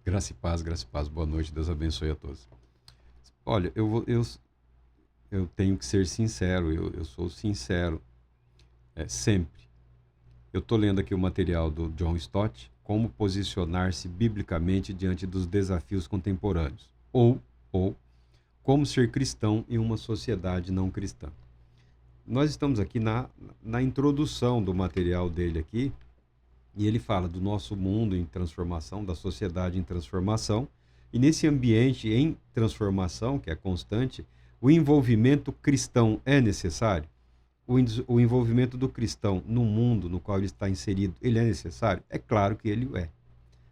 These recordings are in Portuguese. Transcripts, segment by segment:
Graça e paz, boa noite, Deus abençoe a todos. Olha, eu tenho que ser sincero, eu sou sincero, sempre. Eu estou lendo aqui o material do John Stott, Como Posicionar-se Biblicamente Diante dos Desafios Contemporâneos, ou Como Ser Cristão em uma Sociedade Não Cristã. Nós estamos aqui na introdução do material dele aqui, e ele fala do nosso mundo em transformação, da sociedade em transformação, e nesse ambiente em transformação, que é constante, o envolvimento cristão é necessário? O envolvimento do cristão no mundo no qual ele está inserido, ele é necessário? É claro que ele é.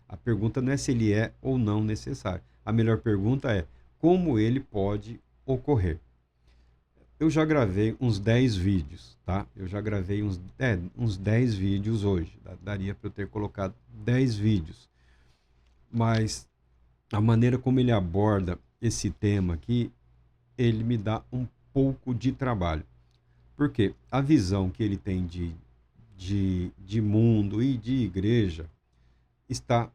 A pergunta não é se ele é ou não necessário. A melhor pergunta é como ele pode ocorrer. Eu já gravei uns 10 vídeos, tá? Eu já gravei uns 10 vídeos hoje. Daria para eu ter colocado 10 vídeos. Mas a maneira como ele aborda esse tema aqui, ele me dá um pouco de trabalho. Porque a visão que ele tem de mundo e de igreja está,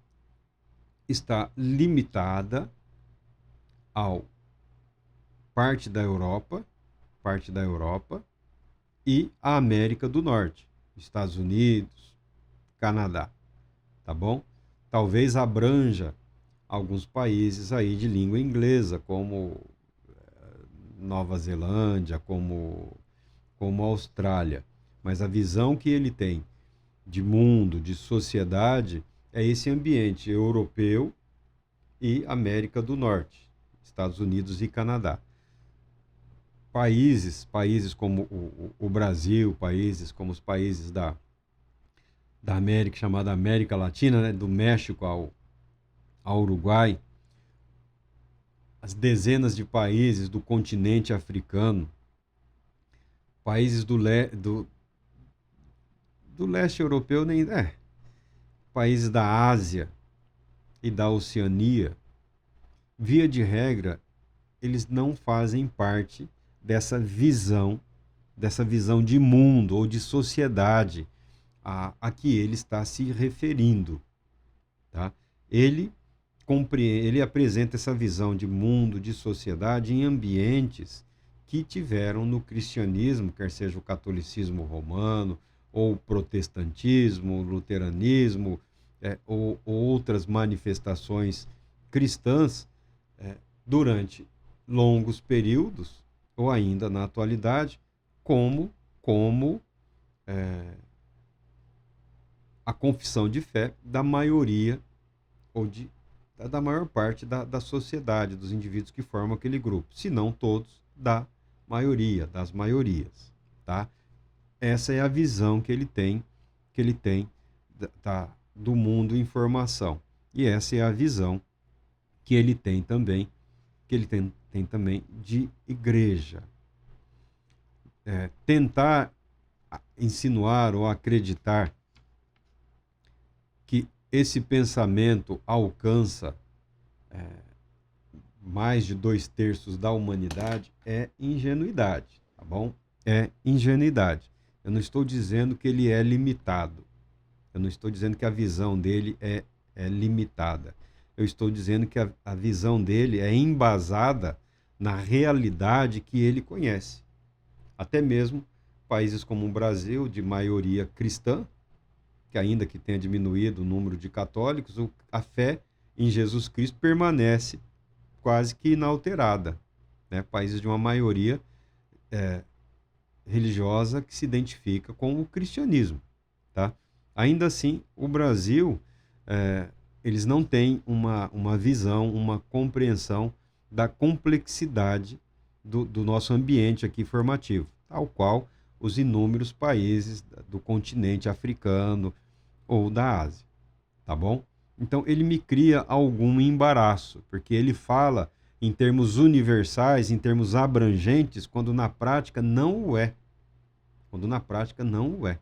está limitada ao parte da Europa e a América do Norte, Estados Unidos, Canadá, tá bom? Talvez abranja alguns países aí de língua inglesa, como Nova Zelândia, como Austrália. Mas a visão que ele tem de mundo, de sociedade, é esse ambiente europeu e América do Norte, Estados Unidos e Canadá. Países como o Brasil, países como os países da América, chamada América Latina, né, do México ao Uruguai, as dezenas de países do continente africano, países do leste europeu, países da Ásia e da Oceania, via de regra, eles não fazem parte dessa visão de mundo ou de sociedade a que ele está se referindo. Tá? Ele ele apresenta essa visão de mundo, de sociedade em ambientes que tiveram no cristianismo, quer seja o catolicismo romano, ou o protestantismo, o luteranismo, ou outras manifestações cristãs, durante longos períodos, ou ainda na atualidade, como a confissão de fé da maioria ou da maior parte da sociedade, dos indivíduos que formam aquele grupo, se não todos, da maioria, das maiorias, tá? Essa é a visão que ele tem do mundo em formação. E essa é a visão que ele tem também, tem também de igreja. Tentar insinuar ou acreditar que esse pensamento alcança mais de 2/3 da humanidade é ingenuidade, tá bom? É ingenuidade. Eu não estou dizendo que ele é limitado. Eu não estou dizendo que a visão dele é limitada. Eu estou dizendo que a visão dele é embasada na realidade que ele conhece. Até mesmo países como o Brasil, de maioria cristã, que ainda que tenha diminuído o número de católicos, a fé em Jesus Cristo permanece quase que inalterada. Né? Países de uma maioria religiosa que se identifica com o cristianismo. Tá? Ainda assim, o Brasil, eles não têm uma visão, uma compreensão da complexidade do nosso ambiente aqui formativo, tal qual os inúmeros países do continente africano ou da Ásia, tá bom? Então, ele me cria algum embaraço, porque ele fala em termos universais, em termos abrangentes, quando na prática não o é. Quando na prática não o é.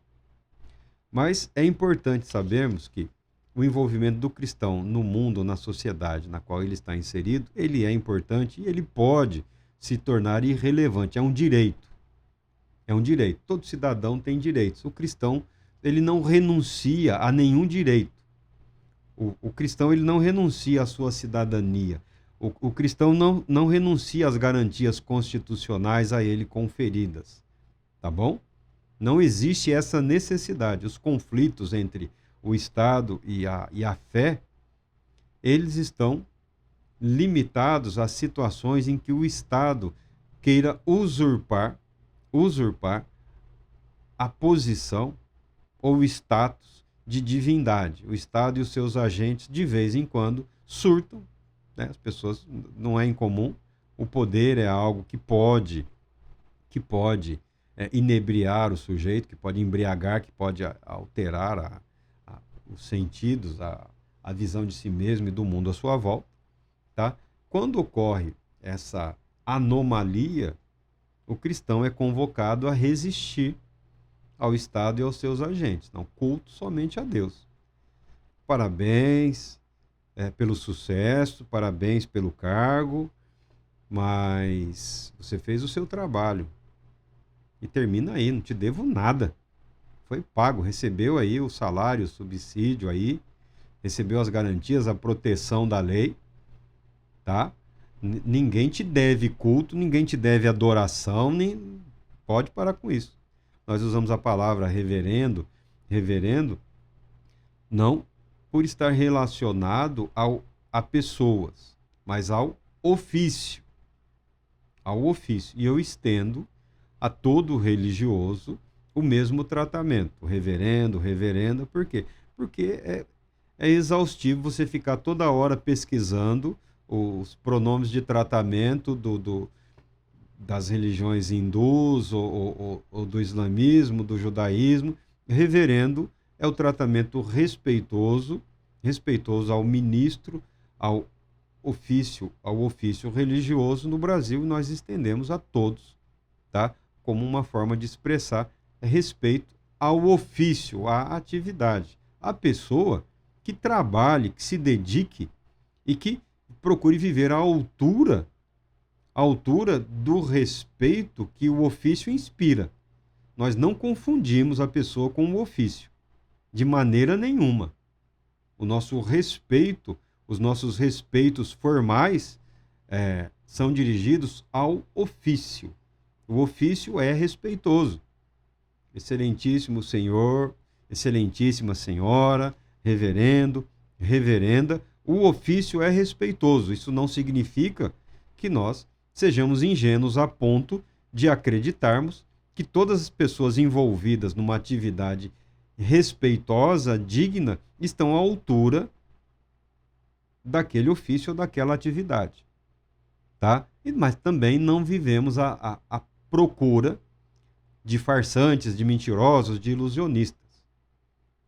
Mas é importante sabermos que o envolvimento do cristão no mundo, na sociedade na qual ele está inserido, ele é importante e ele pode se tornar irrelevante. É um direito. É um direito. Todo cidadão tem direitos. O cristão, ele não renuncia a nenhum direito. O cristão ele não renuncia à sua cidadania. O cristão não renuncia às garantias constitucionais a ele conferidas. Tá bom? Não existe essa necessidade. Os conflitos entre o Estado e a fé, eles estão limitados a situações em que o Estado queira usurpar a posição ou o status de divindade. O Estado e os seus agentes, de vez em quando, surtam, né? As pessoas, não é incomum, o poder é algo que pode inebriar o sujeito, que pode embriagar, que pode alterar os sentidos, a visão de si mesmo e do mundo à sua volta. Tá? Quando ocorre essa anomalia, o cristão é convocado a resistir ao Estado e aos seus agentes. Não, culto somente a Deus. Parabéns pelo sucesso, parabéns pelo cargo, mas você fez o seu trabalho. E termina aí, não te devo nada. Foi pago, recebeu aí o salário, o subsídio aí, recebeu as garantias, a proteção da lei, tá? Ninguém te deve culto, ninguém te deve adoração, nem pode parar com isso. Nós usamos a palavra reverendo, não por estar relacionado a pessoas, mas ao ofício. Ao ofício. E eu estendo a todo religioso o mesmo tratamento. Reverendo, reverenda, por quê? Porque é exaustivo você ficar toda hora pesquisando os pronomes de tratamento das religiões hindus ou do islamismo, do judaísmo. Reverendo é o tratamento respeitoso ao ministro, ao ofício religioso. No Brasil, nós estendemos a todos, tá? Como uma forma de expressar respeito ao ofício, à atividade. A pessoa que trabalhe, que se dedique e que procure viver à altura do respeito que o ofício inspira. Nós não confundimos a pessoa com o ofício, de maneira nenhuma. O nosso respeito, os nossos respeitos formais são dirigidos ao ofício. O ofício é respeitoso. Excelentíssimo senhor, excelentíssima senhora, reverendo, reverenda, o ofício é respeitoso. Isso não significa que nós sejamos ingênuos a ponto de acreditarmos que todas as pessoas envolvidas numa atividade respeitosa, digna, estão à altura daquele ofício ou daquela atividade. Tá? Mas também não vivemos a procura de farsantes, de mentirosos, de ilusionistas.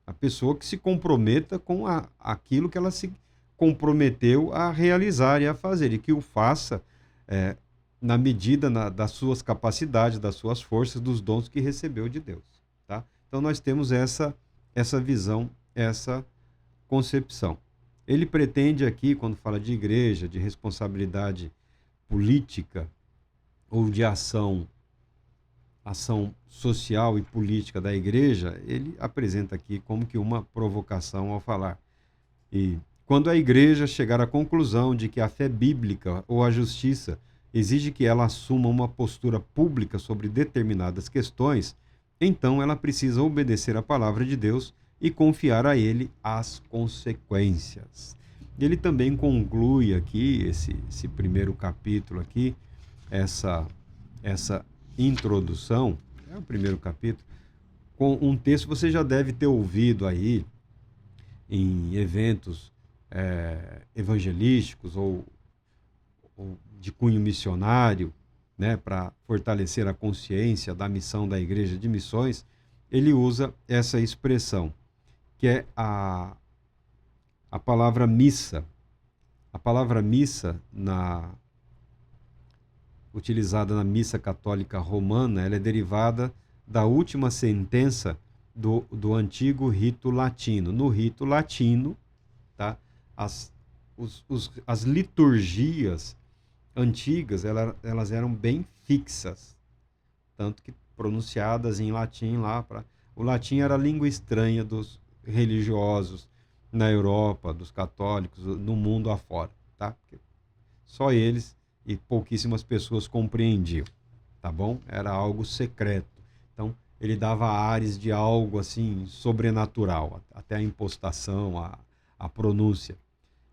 A pessoa que se comprometa com aquilo que ela se comprometeu a realizar e a fazer, e que o faça na medida das suas capacidades, das suas forças, dos dons que recebeu de Deus. Tá? Então nós temos essa visão, essa concepção. Ele pretende aqui, quando fala de igreja, de responsabilidade política ou de ação social e política da igreja, ele apresenta aqui como que uma provocação ao falar. E quando a igreja chegar à conclusão de que a fé bíblica ou a justiça exige que ela assuma uma postura pública sobre determinadas questões, então ela precisa obedecer à palavra de Deus e confiar a ele as consequências. Ele também conclui aqui, esse primeiro capítulo aqui, essa introdução, é o primeiro capítulo, com um texto que você já deve ter ouvido aí em eventos evangelísticos ou de cunho missionário, né, para fortalecer a consciência da missão da Igreja de Missões. Ele usa essa expressão, que é a palavra missa. A palavra missa, utilizada na missa católica romana, ela é derivada da última sentença do antigo rito latino. No rito latino, tá, as liturgias antigas, elas eram bem fixas, tanto que pronunciadas em latim lá. O latim era a língua estranha dos religiosos, na Europa, dos católicos, no mundo afora, tá? Porque só eles e pouquíssimas pessoas compreendiam, tá bom? Era algo secreto. Então, ele dava ares de algo assim sobrenatural, até a impostação, a pronúncia.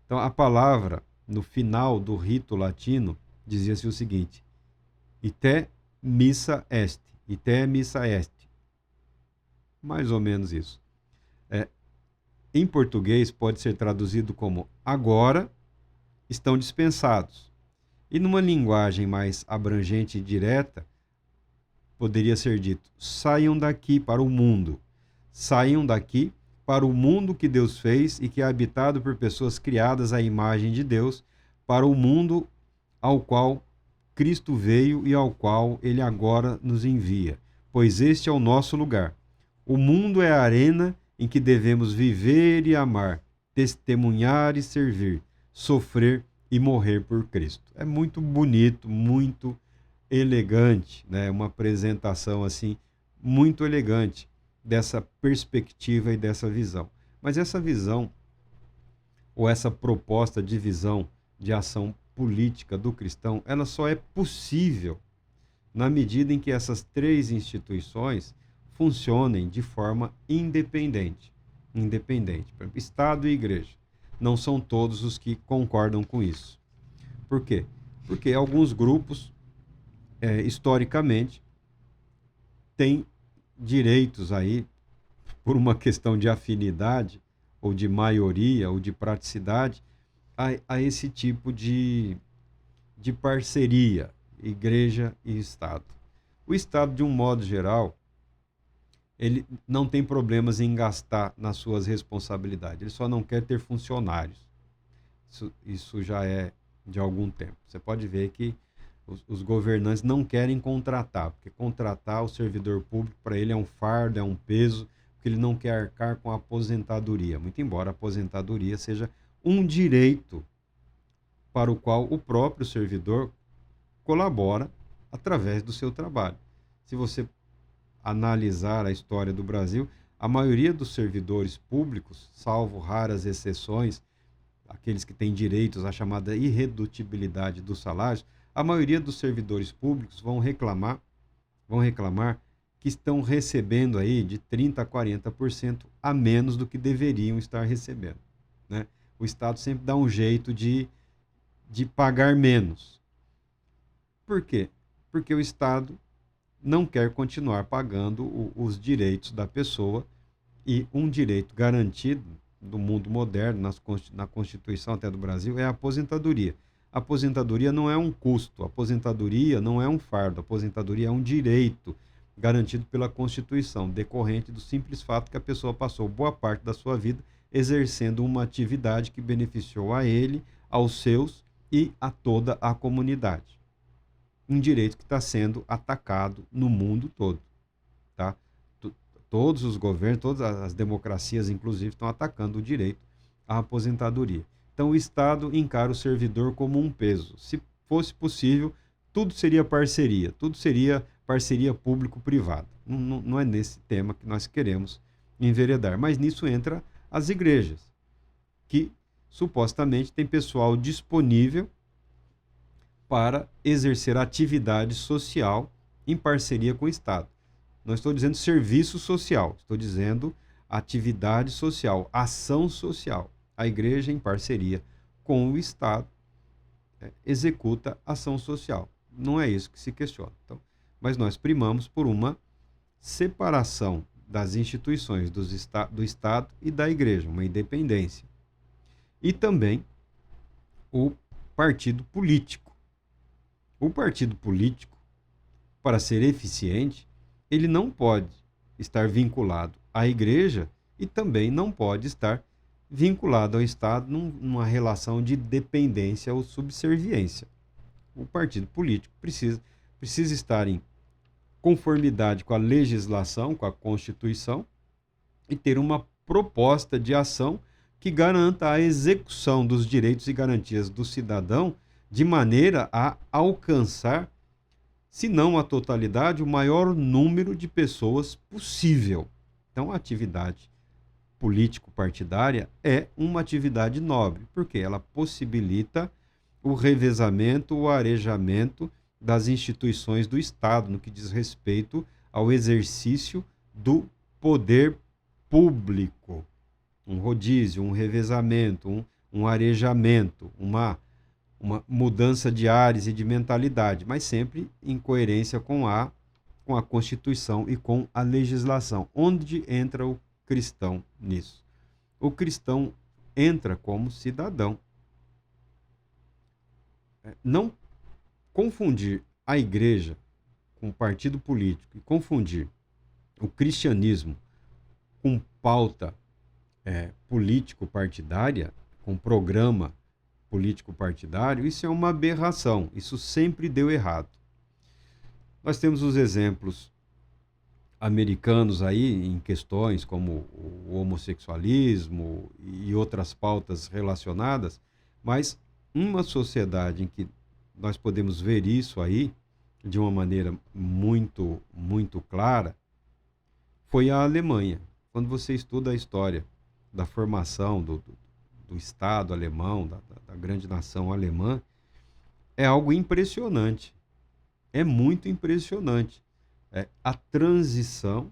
Então, a palavra, no final do rito latino, dizia-se o seguinte: ite missa est. Mais ou menos isso. Em português, pode ser traduzido como agora estão dispensados. E numa linguagem mais abrangente e direta, poderia ser dito: saiam daqui para o mundo. Saiam daqui para o mundo que Deus fez e que é habitado por pessoas criadas à imagem de Deus, para o mundo ao qual Cristo veio e ao qual ele agora nos envia, pois este é o nosso lugar. O mundo é a arena em que devemos viver e amar, testemunhar e servir, sofrer e morrer por Cristo. É muito bonito, muito elegante, né? Uma apresentação assim muito elegante dessa perspectiva e dessa visão. Mas essa visão ou essa proposta de visão de ação política do cristão, ela só é possível na medida em que essas três instituições funcionem de forma independente. Independente. Por exemplo, Estado e Igreja. Não são todos os que concordam com isso. Por quê? Porque alguns grupos, historicamente, têm direitos aí, por uma questão de afinidade, ou de maioria, ou de praticidade, a esse tipo de parceria, Igreja e Estado. O Estado, de um modo geral, ele não tem problemas em gastar nas suas responsabilidades. Ele só não quer ter funcionários. Isso já é de algum tempo. Você pode ver que os governantes não querem contratar, porque contratar o servidor público, para ele é um fardo, é um peso, porque ele não quer arcar com a aposentadoria. Muito embora a aposentadoria seja um direito para o qual o próprio servidor colabora através do seu trabalho. Se você analisar a história do Brasil, a maioria dos servidores públicos, salvo raras exceções, aqueles que têm direitos à chamada irredutibilidade dos salários, a maioria dos servidores públicos vão reclamar que estão recebendo aí de 30% a 40% a menos do que deveriam estar recebendo, né? O Estado sempre dá um jeito de pagar menos. Por quê? Porque o Estado não quer continuar pagando os direitos da pessoa, e um direito garantido do mundo moderno, na Constituição até do Brasil, é a aposentadoria. A aposentadoria não é um custo, a aposentadoria não é um fardo, a aposentadoria é um direito garantido pela Constituição, decorrente do simples fato que a pessoa passou boa parte da sua vida exercendo uma atividade que beneficiou a ele, aos seus e a toda a comunidade. Um direito que está sendo atacado no mundo todo, tá? Todos os governos, todas as democracias, inclusive, estão atacando o direito à aposentadoria. Então, o Estado encara o servidor como um peso. Se fosse possível, tudo seria parceria público-privada. Não é nesse tema que nós queremos enveredar. Mas nisso entra as igrejas, que supostamente tem pessoal disponível para exercer atividade social em parceria com o Estado. Não estou dizendo serviço social, estou dizendo atividade social, ação social. A igreja, em parceria com o Estado, executa ação social. Não é isso que se questiona. Então, mas nós primamos por uma separação das instituições do Estado e da igreja, uma independência. E também o partido político. O partido político, para ser eficiente, ele não pode estar vinculado à igreja e também não pode estar vinculado ao Estado numa relação de dependência ou subserviência. O partido político precisa estar em conformidade com a legislação, com a Constituição, e ter uma proposta de ação que garanta a execução dos direitos e garantias do cidadão de maneira a alcançar, se não a totalidade, o maior número de pessoas possível. Então, a atividade político-partidária é uma atividade nobre, porque ela possibilita o revezamento, o arejamento das instituições do Estado, no que diz respeito ao exercício do poder público. Um rodízio, um revezamento, um arejamento, uma mudança de ares e de mentalidade, mas sempre em coerência com a Constituição e com a legislação. Onde entra o cristão nisso? O cristão entra como cidadão. Não confundir a igreja com o partido político e confundir o cristianismo com pauta político-partidária, com programa político-partidário, isso é uma aberração. Isso sempre deu errado. Nós temos os exemplos americanos aí em questões como o homossexualismo e outras pautas relacionadas, mas uma sociedade em que nós podemos ver isso aí de uma maneira muito, muito clara foi a Alemanha. Quando você estuda a história da formação do Estado alemão, da grande nação alemã, é algo impressionante. É muito impressionante. A transição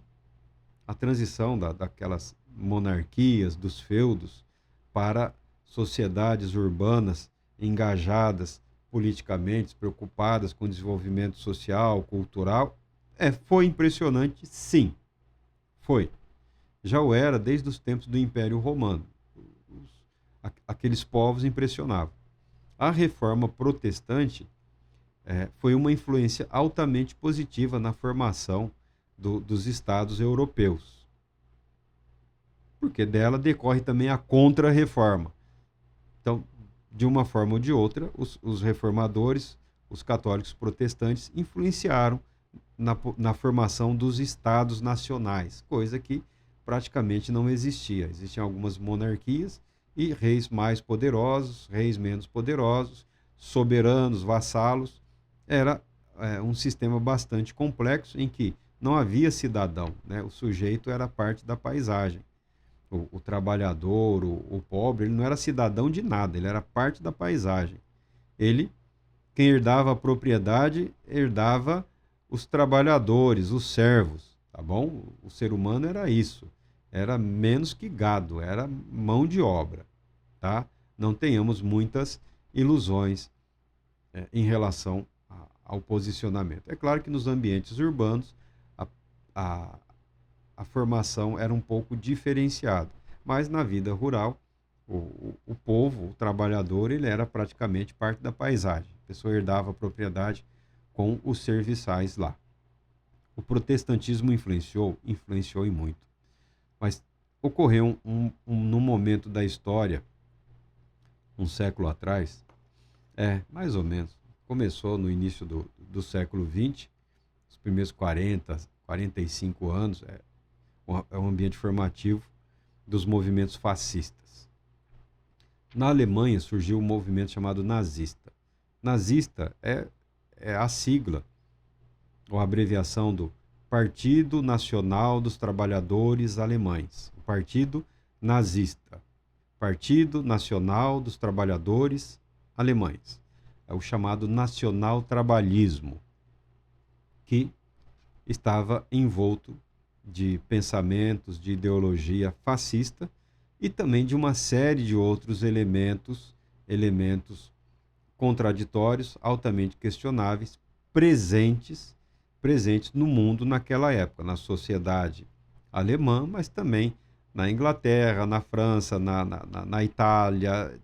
daquelas monarquias, dos feudos, para sociedades urbanas engajadas politicamente, preocupadas com o desenvolvimento social, cultural, foi impressionante, sim. Foi. Já o era desde os tempos do Império Romano. Aqueles povos impressionavam. A reforma protestante foi uma influência altamente positiva na formação dos estados europeus. Porque dela decorre também a contra-reforma. Então, de uma forma ou de outra, os reformadores, os católicos protestantes, influenciaram na formação dos estados nacionais, coisa que praticamente não existia. Existiam algumas monarquias e reis mais poderosos, reis menos poderosos, soberanos, vassalos. Era um sistema bastante complexo em que não havia cidadão, né? O sujeito era parte da paisagem. O trabalhador, o pobre, ele não era cidadão de nada, ele era parte da paisagem. Quem herdava a propriedade, herdava os trabalhadores, os servos, tá bom? O ser humano era isso, era menos que gado, era mão de obra, tá? Não tenhamos muitas ilusões em relação ao posicionamento. É claro que nos ambientes urbanos a formação era um pouco diferenciada, mas na vida rural o povo, o trabalhador, ele era praticamente parte da paisagem. A pessoa herdava a propriedade com os serviçais lá. O protestantismo influenciou e muito, mas ocorreu num momento da história, um século atrás, mais ou menos, começou no início do século XX, os primeiros 45 anos, um ambiente formativo dos movimentos fascistas. Na Alemanha surgiu um movimento chamado nazista. Nazista é a sigla, ou a abreviação do Partido Nacional dos Trabalhadores Alemães. O Partido Nazista. Partido Nacional dos Trabalhadores Alemães. É o chamado nacional-trabalhismo, que estava envolto de pensamentos, de ideologia fascista e também de uma série de outros elementos contraditórios, altamente questionáveis, presentes no mundo naquela época, na sociedade alemã, mas também na Inglaterra, na França, na Itália.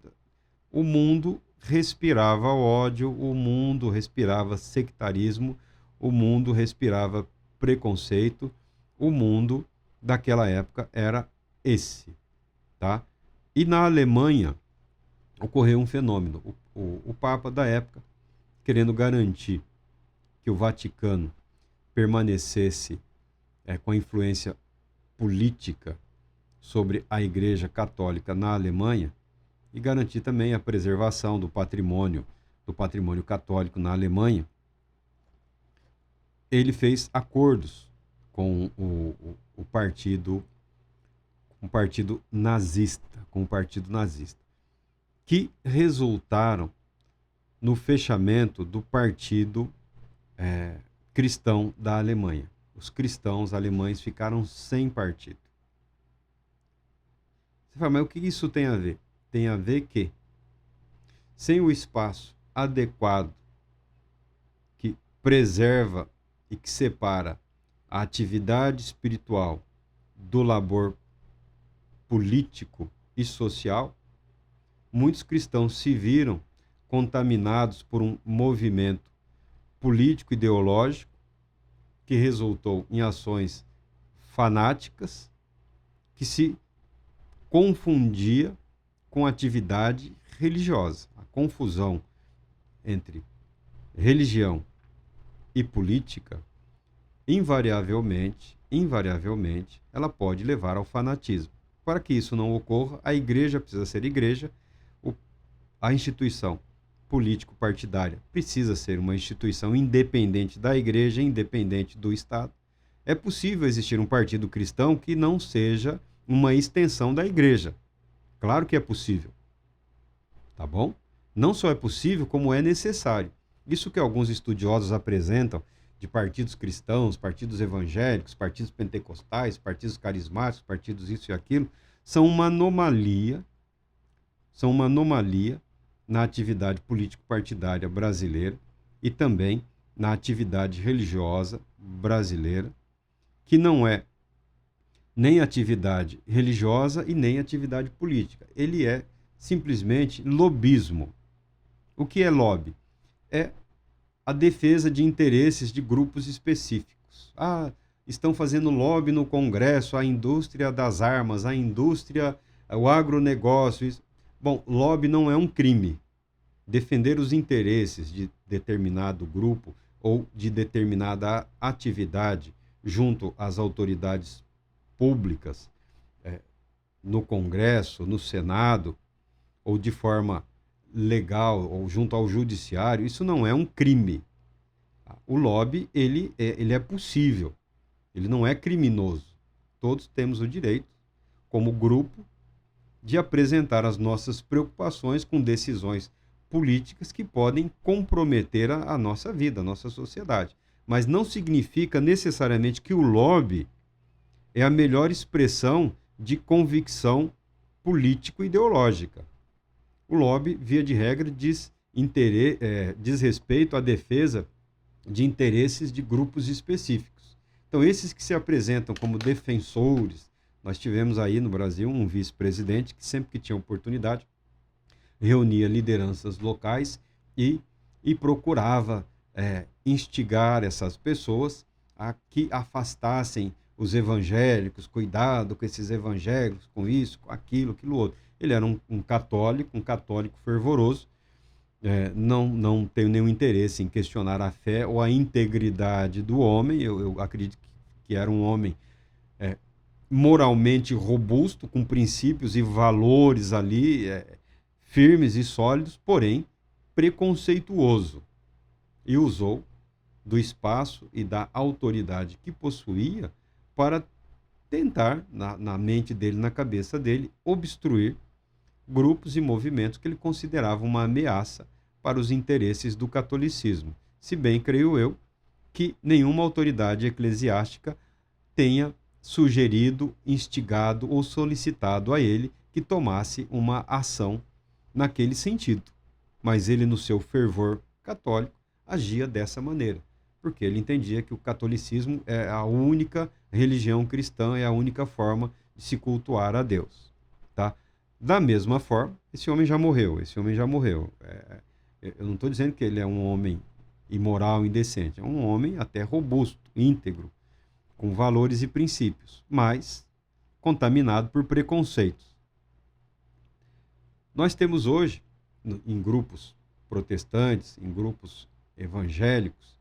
O mundo respirava ódio, o mundo respirava sectarismo, o mundo respirava preconceito, o mundo daquela época era esse, tá? E na Alemanha ocorreu um fenômeno. O Papa da época, querendo garantir que o Vaticano permanecesse com a influência política sobre a Igreja Católica na Alemanha e garantir também a preservação do patrimônio católico na Alemanha, ele fez acordos com o partido um partido nazista, que resultaram no fechamento do partido cristão da Alemanha. Os cristãos alemães ficaram sem partido. Você fala, mas o que isso tem a ver? Tem a ver que, sem o espaço adequado que preserva e que separa a atividade espiritual do labor político e social, muitos cristãos se viram contaminados por um movimento político ideológico que resultou em ações fanáticas que se confundia com atividade religiosa. A confusão entre religião e política, invariavelmente, ela pode levar ao fanatismo. Para que isso não ocorra, a igreja precisa ser igreja, a instituição político-partidária precisa ser uma instituição independente da igreja, independente do Estado. É possível existir um partido cristão que não seja uma extensão da igreja. Claro que é possível. Tá bom? Não só é possível, como é necessário. Isso que alguns estudiosos apresentam de partidos cristãos, partidos evangélicos, partidos pentecostais, partidos carismáticos, partidos isso e aquilo, são uma anomalia na atividade político-partidária brasileira e também na atividade religiosa brasileira, que não é nem atividade religiosa e nem atividade política. Ele é simplesmente lobismo. O que é lobby? É a defesa de interesses de grupos específicos. Estão fazendo lobby no Congresso, a indústria das armas, a indústria, o agronegócio. Bom, lobby não é um crime. Defender os interesses de determinado grupo ou de determinada atividade junto às autoridades públicas, no Congresso, no Senado, ou de forma legal, ou junto ao judiciário, isso não é um crime. O lobby, ele é possível, ele não é criminoso. Todos temos o direito, como grupo, de apresentar as nossas preocupações com decisões políticas que podem comprometer a nossa vida, a nossa sociedade. Mas não significa necessariamente que o lobby é a melhor expressão de convicção político-ideológica. O lobby, via de regra, diz respeito à defesa de interesses de grupos específicos. Então, esses que se apresentam como defensores, nós tivemos aí no Brasil um vice-presidente que sempre que tinha oportunidade reunia lideranças locais e procurava instigar essas pessoas a que afastassem os evangélicos, cuidado com esses evangélicos, com isso, com aquilo outro. Ele era um católico fervoroso, não tenho nenhum interesse em questionar a fé ou a integridade do homem, eu acredito que era um homem moralmente robusto, com princípios e valores ali firmes e sólidos, porém preconceituoso, e usou do espaço e da autoridade que possuía para tentar, na mente dele, na cabeça dele, obstruir grupos e movimentos que ele considerava uma ameaça para os interesses do catolicismo. Se bem, creio eu, que nenhuma autoridade eclesiástica tenha sugerido, instigado ou solicitado a ele que tomasse uma ação naquele sentido. Mas ele, no seu fervor católico, agia dessa maneira, porque ele entendia que o catolicismo é a única religião cristã, é a única forma de se cultuar a Deus. Tá? Da mesma forma, esse homem já morreu. Eu não estou dizendo que ele é um homem imoral, indecente. É um homem até robusto, íntegro, com valores e princípios, mas contaminado por preconceitos. Nós temos hoje, em grupos protestantes, em grupos evangélicos,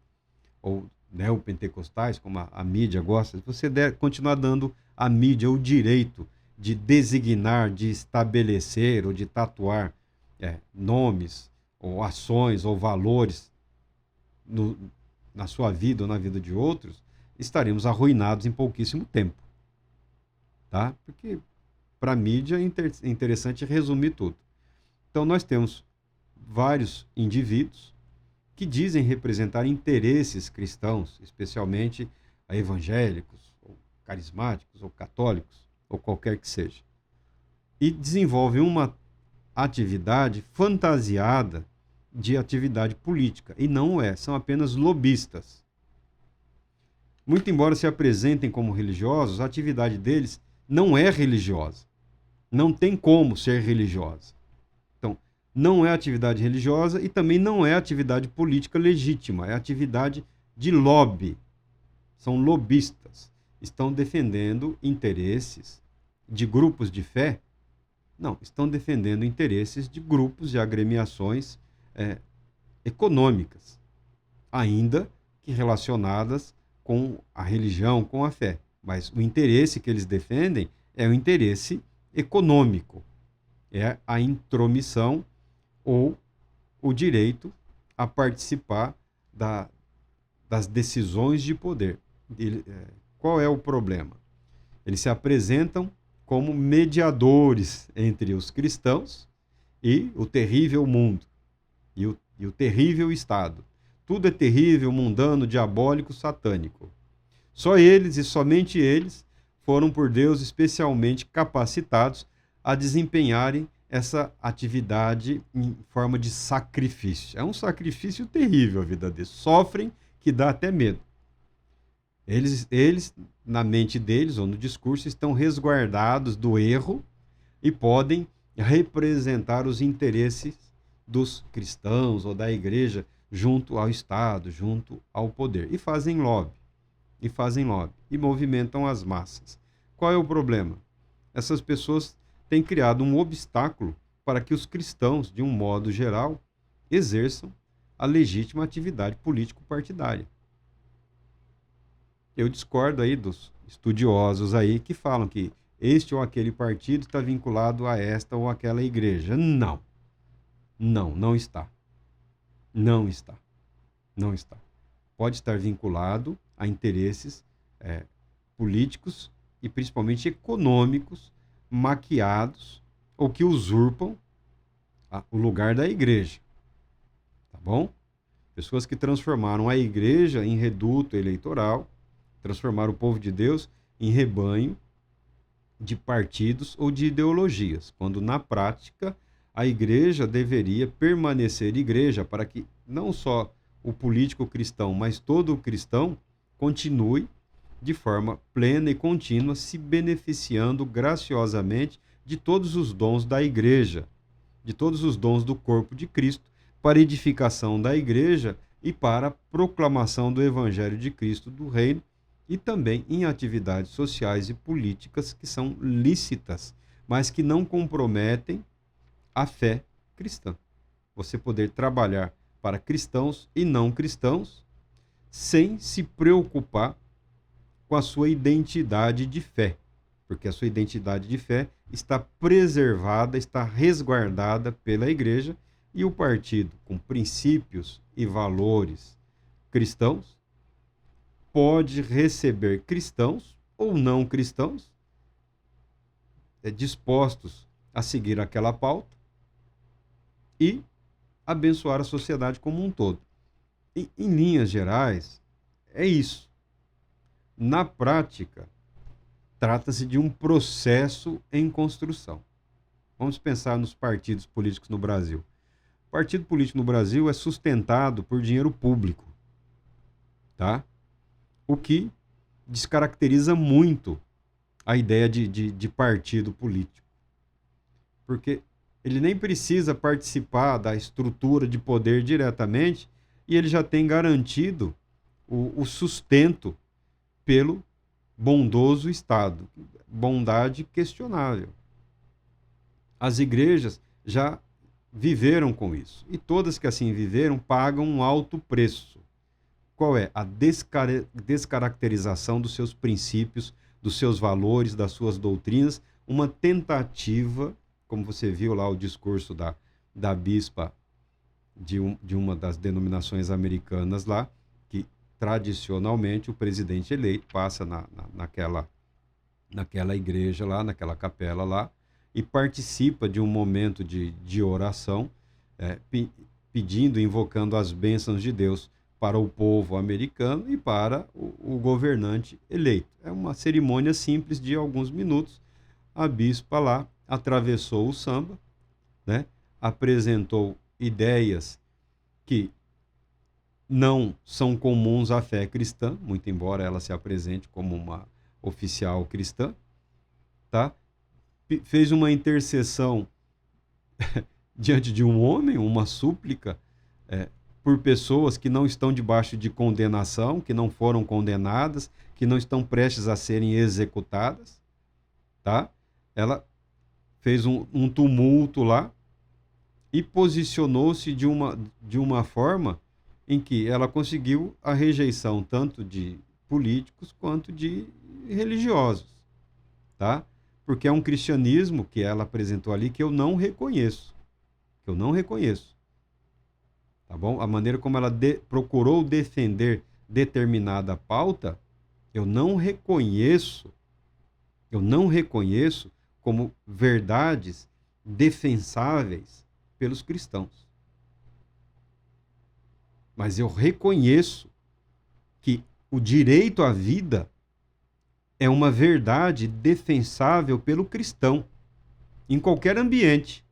ou neopentecostais, como a mídia gosta, você deve continuar dando à mídia o direito de designar, de estabelecer ou de tatuar nomes, ou ações, ou valores na sua vida ou na vida de outros, estaremos arruinados em pouquíssimo tempo. Tá? Porque para a mídia, é interessante resumir tudo. Então, nós temos vários indivíduos que dizem representar interesses cristãos, especialmente evangélicos, ou carismáticos, ou católicos, ou qualquer que seja, e desenvolvem uma atividade fantasiada de atividade política, e não é, são apenas lobistas. Muito embora se apresentem como religiosos, a atividade deles não é religiosa. Não tem como ser religiosa. Então, não é atividade religiosa e também não é atividade política legítima. É atividade de lobby. São lobistas. Estão defendendo interesses de grupos de fé? Não, estão defendendo interesses de grupos e agremiações econômicas, ainda que relacionadas com a religião, com a fé. Mas o interesse que eles defendem é o interesse econômico, é a intromissão ou o direito a participar das decisões de poder. Qual é o problema? Eles se apresentam como mediadores entre os cristãos e o terrível mundo, e o terrível Estado. Tudo é terrível, mundano, diabólico, satânico. Só eles e somente eles foram por Deus especialmente capacitados a desempenharem essa atividade em forma de sacrifício. É um sacrifício terrível a vida deles. Sofrem que dá até medo. Eles, na mente deles, ou no discurso, estão resguardados do erro e podem representar os interesses dos cristãos ou da igreja junto ao Estado, junto ao poder. E fazem lobby. E movimentam as massas. Qual é o problema? Essas pessoas têm criado um obstáculo para que os cristãos, de um modo geral, exerçam a legítima atividade político-partidária. Eu discordo aí dos estudiosos aí que falam que este ou aquele partido está vinculado a esta ou aquela igreja. Não. Não está. Não está. Pode estar vinculado a interesses políticos e principalmente econômicos maquiados ou que usurpam o lugar da igreja. Tá bom? Pessoas que transformaram a igreja em reduto eleitoral, transformaram o povo de Deus em rebanho de partidos ou de ideologias, quando na prática a igreja deveria permanecer igreja para que não só o político cristão, mas todo o cristão continue de forma plena e contínua se beneficiando graciosamente de todos os dons da igreja, de todos os dons do corpo de Cristo, para edificação da igreja e para a proclamação do evangelho de Cristo do reino, e também em atividades sociais e políticas que são lícitas, mas que não comprometem a fé cristã. Você poder trabalhar para cristãos e não cristãos sem se preocupar com a sua identidade de fé, porque a sua identidade de fé está preservada, está resguardada pela igreja, e o partido com princípios e valores cristãos pode receber cristãos ou não cristãos dispostos a seguir aquela pauta e abençoar a sociedade como um todo. E, em linhas gerais, é isso. Na prática, trata-se de um processo em construção. Vamos pensar nos partidos políticos no Brasil. O partido político no Brasil é sustentado por dinheiro público, tá? O que descaracteriza muito a ideia de partido político. Porque ele nem precisa participar da estrutura de poder diretamente e ele já tem garantido o sustento pelo bondoso Estado. Bondade questionável. As igrejas já viveram com isso. E todas que assim viveram pagam um alto preço. Qual é? A descaracterização dos seus princípios, dos seus valores, das suas doutrinas, uma tentativa, como você viu lá o discurso da bispa de uma das denominações americanas lá, que tradicionalmente o presidente eleito passa naquela naquela igreja lá, naquela capela lá, e participa de um momento de oração, pedindo, invocando as bênçãos de Deus para o povo americano e para o governante eleito. É uma cerimônia simples de alguns minutos. A bispa lá atravessou o samba, né? Apresentou ideias que não são comuns à fé cristã, muito embora ela se apresente como uma oficial cristã, tá? Fez uma intercessão diante de um homem, uma súplica, por pessoas que não estão debaixo de condenação, que não foram condenadas, que não estão prestes a serem executadas, tá? Ela fez um tumulto lá e posicionou-se de uma forma em que ela conseguiu a rejeição tanto de políticos quanto de religiosos, tá? Porque é um cristianismo que ela apresentou ali que eu não reconheço, tá bom? A maneira como ela procurou defender determinada pauta, eu não reconheço como verdades defensáveis pelos cristãos. Mas eu reconheço que o direito à vida é uma verdade defensável pelo cristão, em qualquer ambiente.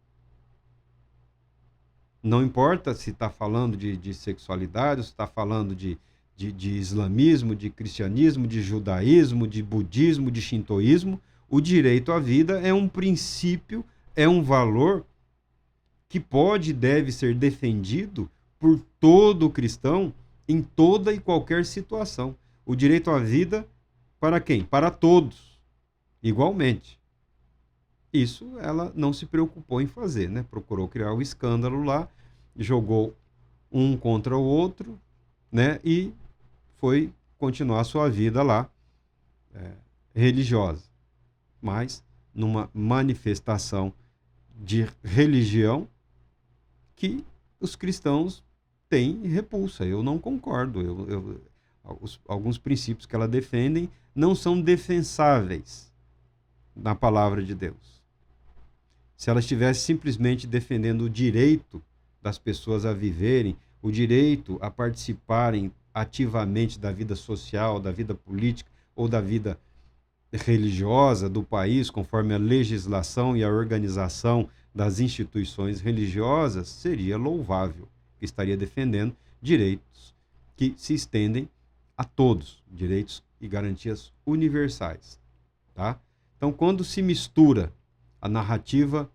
Não importa se está falando de sexualidade, se está falando de islamismo, de cristianismo, de judaísmo, de budismo, de shintoísmo, o direito à vida é um princípio, é um valor que pode e deve ser defendido por todo cristão em toda e qualquer situação. O direito à vida para quem? Para todos, igualmente. Isso ela não se preocupou em fazer, né? Procurou criar o escândalo lá, jogou um contra o outro, né? E foi continuar a sua vida lá, religiosa. Mas numa manifestação de religião que os cristãos têm repulsa. Eu não concordo. Alguns princípios que ela defende não são defensáveis na palavra de Deus. Se ela estivesse simplesmente defendendo o direito das pessoas a viverem, o direito a participarem ativamente da vida social, da vida política ou da vida religiosa do país, conforme a legislação e a organização das instituições religiosas, seria louvável. Estaria defendendo direitos que se estendem a todos, direitos e garantias universais, tá? Então, quando se mistura a narrativa,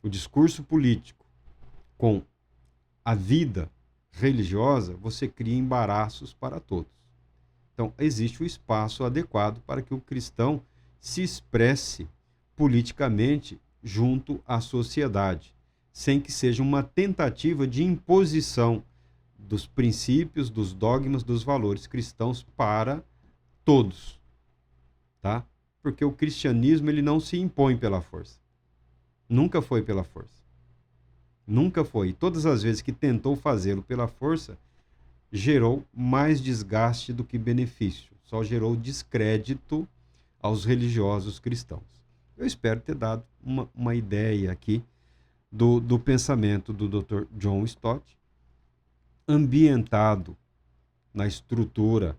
o discurso político com a vida religiosa, você cria embaraços para todos. Então, existe o espaço adequado para que o cristão se expresse politicamente junto à sociedade, sem que seja uma tentativa de imposição dos princípios, dos dogmas, dos valores cristãos para todos, tá? Porque o cristianismo ele não se impõe pela força. Nunca foi pela força. Nunca foi. E todas as vezes que tentou fazê-lo pela força, gerou mais desgaste do que benefício. Só gerou descrédito aos religiosos cristãos. Eu espero ter dado uma ideia aqui do pensamento do Dr. John Stott, ambientado na estrutura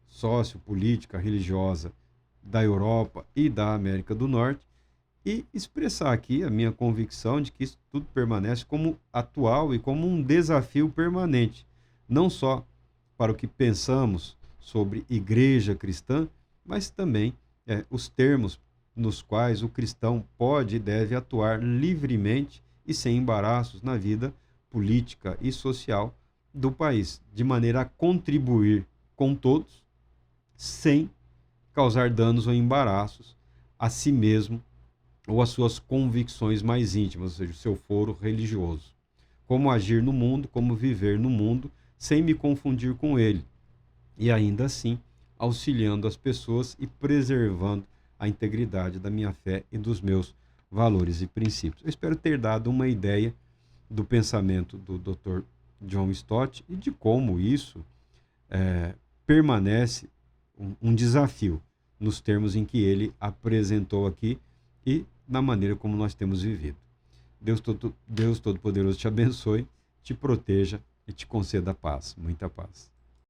sociopolítica, religiosa da Europa e da América do Norte, e expressar aqui a minha convicção de que isso tudo permanece como atual e como um desafio permanente, não só para o que pensamos sobre igreja cristã, mas também os termos nos quais o cristão pode e deve atuar livremente e sem embaraços na vida política e social do país, de maneira a contribuir com todos, sem causar danos ou embaraços a si mesmo ou às suas convicções mais íntimas, ou seja, o seu foro religioso. Como agir no mundo, como viver no mundo, sem me confundir com ele. E ainda assim, auxiliando as pessoas e preservando a integridade da minha fé e dos meus valores e princípios. Eu espero ter dado uma ideia do pensamento do Dr. John Stott e de como isso permanece um desafio. nos termos em que ele apresentou aqui e na maneira como nós temos vivido. Deus Todo-Poderoso te abençoe, te proteja e te conceda paz, muita paz.